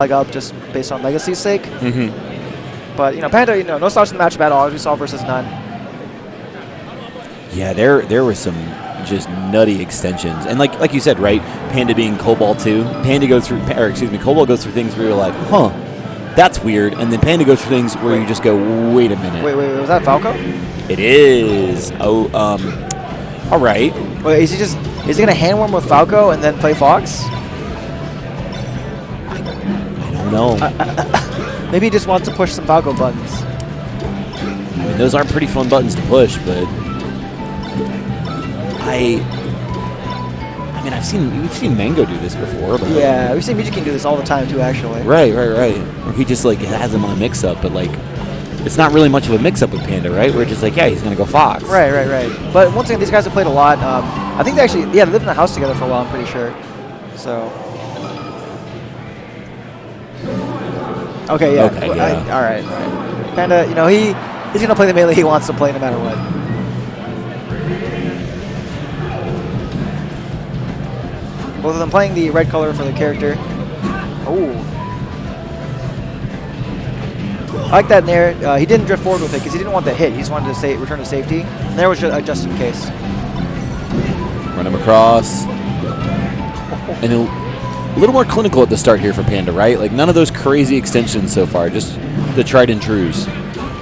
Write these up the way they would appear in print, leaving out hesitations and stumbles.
leg up just based on legacy's sake. But, Panda, no slouch in the matchup at all, as we saw versus None. Yeah, there were some just nutty extensions. And like you said, right, Panda being Cobalt 2, Cobalt goes through things where you're like, huh, that's weird. And then Panda goes through things where you just go, wait a minute. Wait, was that Falco? It is. Oh, all right. Wait, is he going to hand warm with Falco and then play Fox? I don't know. Maybe he just wants to push some Falco buttons. I mean, those are pretty fun buttons to push, but I mean, we've seen Mango do this before. But yeah, we've seen Miji King do this all the time too, actually. Right. Or he just has him on a mix-up, but it's not really much of a mix-up with Panda, right? We're just yeah, he's gonna go Fox. Right. But once again, these guys have played a lot. I think they actually, they lived in the house together for a while. I'm pretty sure. So. Okay. Yeah. Okay. Yeah. All right. Panda, he's gonna play the melee he wants to play no matter what. Both of them playing the red color for the character. Oh. I like that Nair. He didn't drift forward with it because he didn't want the hit. He just wanted to return to safety. And there was just in case. Run him across. And a little more clinical at the start here for Panda, right? None of those crazy extensions so far. Just the tried and trues.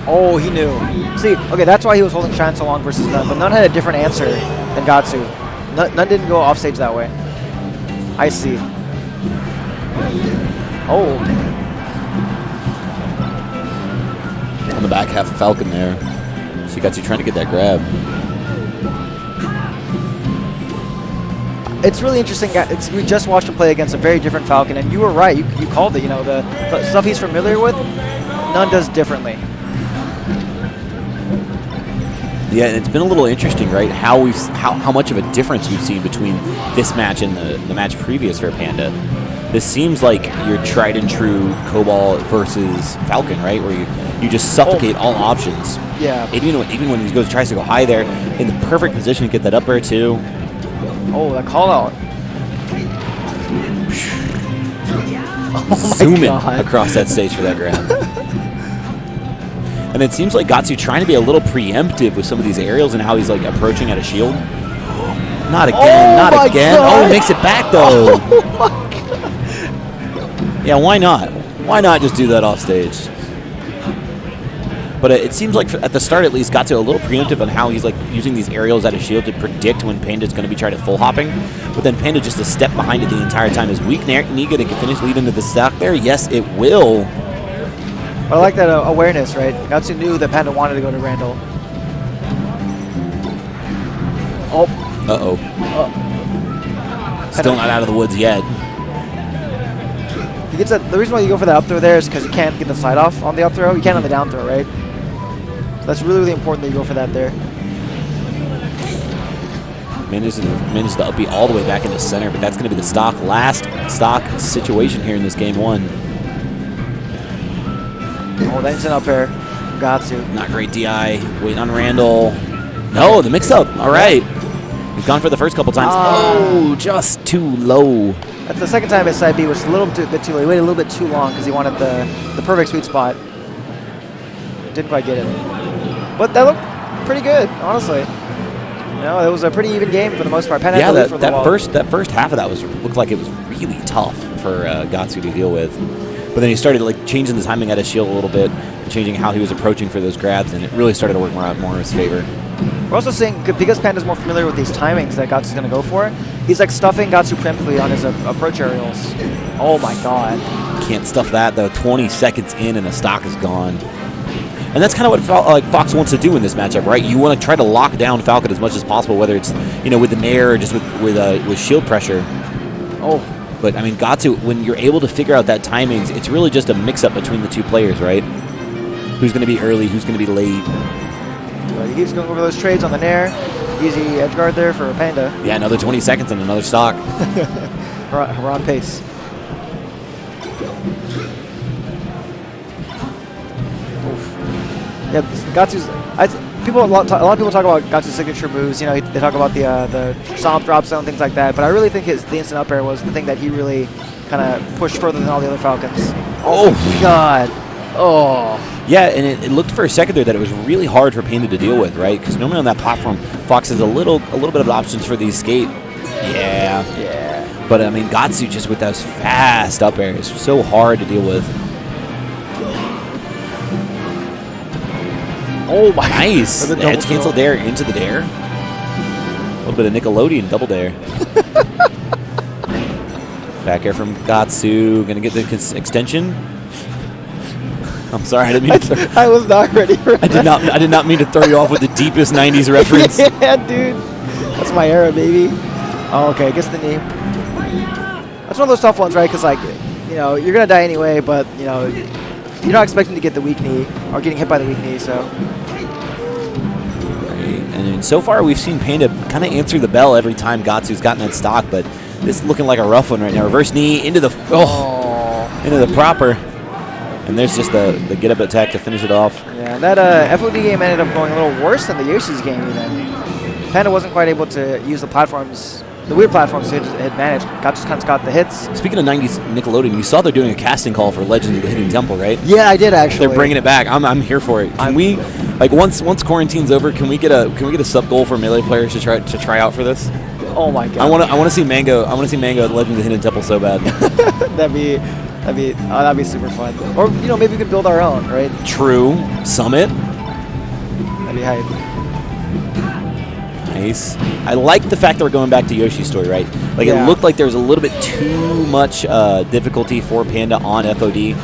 Oh, he knew. See, okay, that's why he was holding Shine so long versus None. But None had a different answer than GAHTZU. None didn't go off stage that way. I see. Oh. On the back half of Falcon there. So GAHTZU trying to get that grab. It's really interesting. We just watched him play against a very different Falcon, and you were right. You called it. The stuff he's familiar with, None does differently. Yeah, and it's been a little interesting, right? How much of a difference we've seen between this match and the match previous for Panda. This seems like your tried and true Cobalt versus Falcon, right? Where you just suffocate all options. Yeah. Even when he tries to go high there, in the perfect position to get that up air too. Oh, that call out. Zooming across that stage for that grab. And it seems like GAHTZU trying to be a little preemptive with some of these aerials and how he's approaching at a shield. Not again, not again. God. Oh, he makes it back though. Oh my God. Yeah, why not? Why not just do that off stage? But it seems like at the start at least, GAHTZU a little preemptive on how he's using these aerials at a shield to predict when Panda's going to be trying to full hopping. But then Panda just a step behind it the entire time. Is weak Niga to finish lead into the stock there? Yes, it will. I like that awareness, right? GAHTZU knew that Panda wanted to go to Randall. Oh. Uh-oh. Still not out of the woods yet. He gets the reason why you go for that up throw there is because you can't get the slide off on the up throw. You can't on the down throw, right? So that's really, really important that you go for that there. Manages the up B all the way back into center, but that's going to be the last stock situation here in this game one. Oh, that instant up air from GAHTZU. Not great DI. Waiting on Randall. No, the mix-up. All right. He's gone for the first couple times. Oh, just too low. That's the second time his side B was a little bit too low. He waited a little bit too long because he wanted the perfect sweet spot. Didn't quite get it. But that looked pretty good, honestly. It was a pretty even game for the most part. Yeah, that first half of that looked like it was really tough for GAHTZU to deal with. But then he started changing the timing at his shield a little bit and changing how he was approaching for those grabs, and it really started to work more in his favor. We're also seeing, because Panda's more familiar with these timings that GAHTZU's going to go for, he's stuffing GAHTZU preemptively on his approach aerials. Oh my God. Can't stuff that though. 20 seconds in and the stock is gone. And that's kind of what Fox wants to do in this matchup, right? You want to try to lock down Falcon as much as possible, whether it's with the Nair or just with shield pressure. Oh. But I mean, GAHTZU, when you're able to figure out that timings, it's really just a mix-up between the two players, right? Who's going to be early? Who's going to be late? He keeps going over those trades on the Nair. Easy edge guard there for Panda. Yeah, another 20 seconds and another stock. We're on pace. Yeah, GAHTZU's. A lot of people talk about GAHTZU's signature moves. They talk about the stomp drop zone, things like that. But I really think the instant up air was the thing that he really kind of push further than all the other Falcons. Oh, God. Oh. Yeah, and it looked for a second there that it was really hard for Panda to deal with, right? Because normally on that platform, Fox has a little bit of options for the escape. Yeah. Yeah. But I mean, GAHTZU just with those fast up airs, so hard to deal with. Oh my! Nice. The edge cancel dare into the dare. A little bit of Nickelodeon double dare. Back air from GAHTZU. Gonna get the extension. I'm sorry, I didn't mean to. I was not ready for that. I did not mean to throw you off with the deepest '90s reference. Yeah, dude. That's my era, baby. Oh, okay. Gets the knee. That's one of those tough ones, right? Because like, you know, you're gonna die anyway, but you know, you're not expecting to get the weak knee or getting hit by the weak knee, so. Right. And so far, we've seen Panda kind of answer the bell every time GAHTZU's gotten that stock, but this is looking like a rough one right now. Reverse knee into the into the proper. And there's just the get-up attack to finish it off. Yeah, that FOD game ended up going a little worse than the Yoshi's game even. Panda wasn't quite able to use the platforms, the weird platforms it had managed. Just kind of got the hits. Speaking of 90s Nickelodeon, you saw they're doing a casting call for Legends of the Hidden Temple, right? Yeah, I did actually. They're bringing it back. I'm here for it. Can we, like, once quarantine's over, can we get a sub goal for Melee players to try out for this? Oh my god. I want to see Mango. I want to see Mango at Legends of the Hidden Temple so bad. That'd be super fun. Or you know, maybe we could build our own, right? True. Summit. That'd be hype. Nice. I like the fact that we're going back to Yoshi's story, right? Like, yeah. It looked like there was a little bit too much difficulty for Panda on FOD.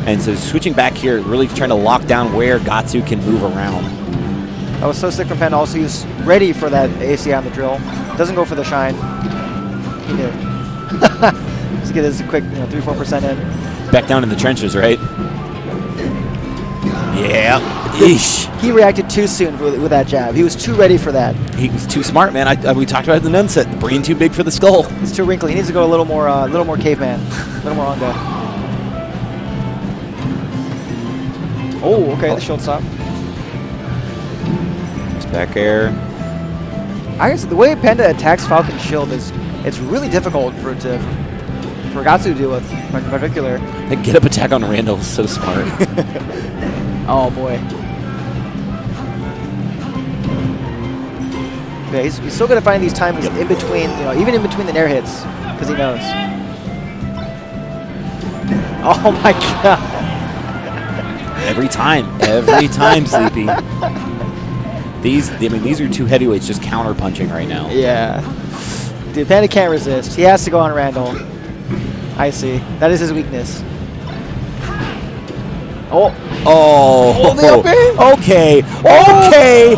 And so switching back here, really trying to lock down where GAHTZU can move around. That was so sick from Panda. Also, he's ready for that ACI on the drill. Doesn't go for the shine. He knew. Just get his quick 3-4% in. Back down in the trenches, right? Yeah. Eesh. He reacted too soon with that jab. He was too ready for that. He was too smart, man. We talked about it in the Nun set. The brain too big for the skull. He's too wrinkly. He needs to go a little more caveman, a little more Anga. Oh, okay, the shield stop. Just back air. I guess the way Panda attacks Falcon's shield it's really difficult for GAHTZU to deal with in particular. That get-up attack on Randall is so smart. Oh boy. Yeah, he's still gonna find these times in between, even in between the nair hits, because he knows. Oh my god. Every time, Sleepy. These are two heavyweights just counter punching right now. Yeah. Dude, Panda can't resist. He has to go on Randall. I see. That is his weakness. Oh. Oh. The up air? Okay. Oh. Okay.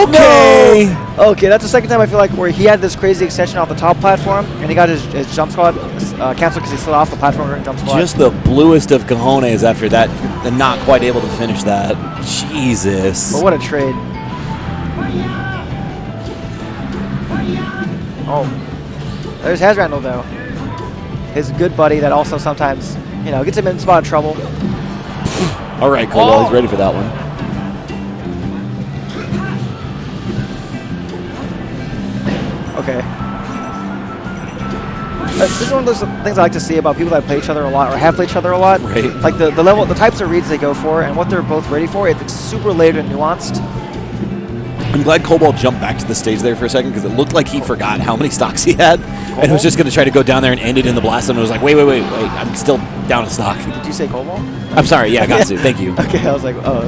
Okay. No. Okay, that's the second time I feel like where he had this crazy extension off the top platform, and he got his jump squad canceled because he slid off the platform during jump squad. Just the bluest of cojones after that, and not quite able to finish that. Jesus. But what a trade. Oh. There's Randall, though. His good buddy that also sometimes, gets him in a spot of trouble. All right, Cole, he's ready for that one. Okay. This is one of those things I like to see about people that play each other a lot or have played each other a lot. Right. Like the types of reads they go for and what they're both ready for. It's super layered and nuanced. I'm glad Cobalt jumped back to the stage there for a second because it looked like he forgot how many stocks he had and was just going to try to go down there and end it in the blast zone. And was like, wait, I'm still down a stock. Did you say Cobalt? I'm sorry, yeah, GAHTZU, thank you. Okay, I was like, oh.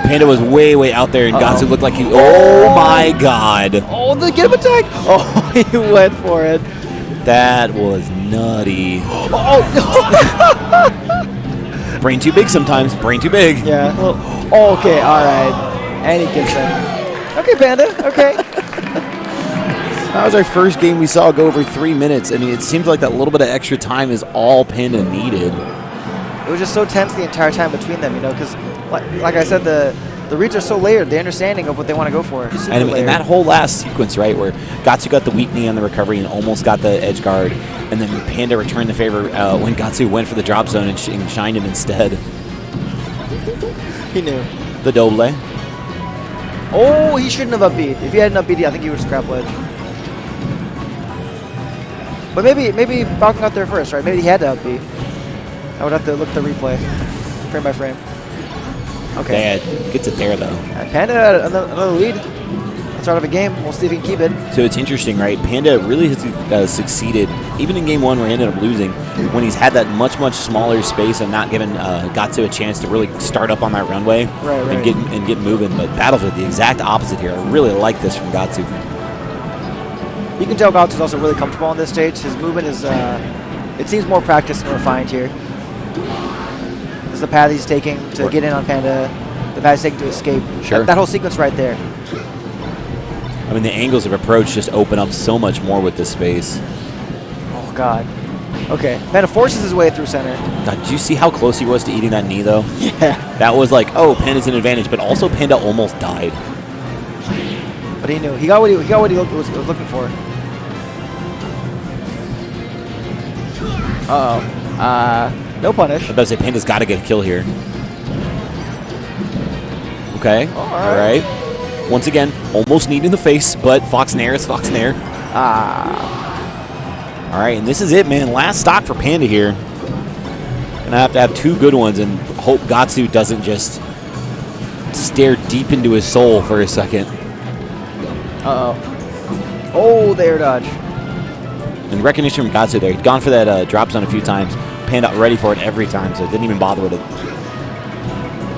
Panda was way out there and GAHTZU looked like he, oh my god. Oh, the get him attack. Oh, he went for it. That was nutty. Oh. Brain too big sometimes, brain too big. Yeah, well, okay, all right. And he gets it. Okay, Panda, okay. That was our first game we saw go over 3 minutes. I mean, it seems like that little bit of extra time is all Panda needed. It was just so tense the entire time between them, because, like I said, the reads are so layered, the understanding of what they want to go for. And that whole last sequence, right, where GAHTZU got the weak knee on the recovery and almost got the edge guard, and then Panda returned the favor when GAHTZU went for the drop zone and shined him instead. He knew. The doble. Oh, he shouldn't have upbeat. If he had an upbeat, I think he would scrap ledge. But maybe Falcon got there first, right? Maybe he had to up B. I would have to look at the replay, frame by frame. Okay. Yeah, gets it there though. And Panda had another lead. That's out of a game. We'll see if he can keep it. So it's interesting, right? Panda really has succeeded, even in game 1 where he ended up losing, when he's had that much smaller space and not given GAHTZU a chance to really start up on that runway and get moving. But Battlefield, the exact opposite here. I really like this from GAHTZU. You can tell GAHTZU's also really comfortable on this stage. His movement is, it seems more practiced and refined here. This is the path he's taking to get in on Panda, the path he's taking to escape. Sure. That whole sequence right there. I mean, the angles of approach just open up so much more with this space. Oh, God. Okay. Panda forces his way through center. God, did you see how close he was to eating that knee, though? Yeah. That was like, oh, Panda's an advantage, but also Panda almost died. But he knew. He got what he was looking for. Uh-oh. No punish. I was about to say, Panda's got to get a kill here. Okay. All right. Once again, almost knee in the face, but Fox Nair is Fox Nair. All right, and this is it, man. Last stock for Panda here. Gonna have to have 2 good ones and hope GAHTZU doesn't just stare deep into his soul for a second. Uh-oh. Oh, there dodge. And recognition from GAHTZU there. He'd gone for that drop zone a few times. Panda ready for it every time, so didn't even bother with it.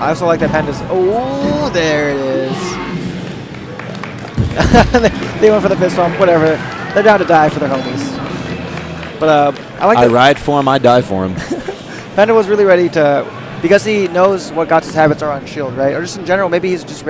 I also like that Panda's. Oh, there it is. They went for the fist bump. Whatever. They're down to die for their homies. But I like. I ride for him. I die for him. Panda was really ready to, because he knows what GAHTZU's habits are on shield, right? Or just in general, maybe he's just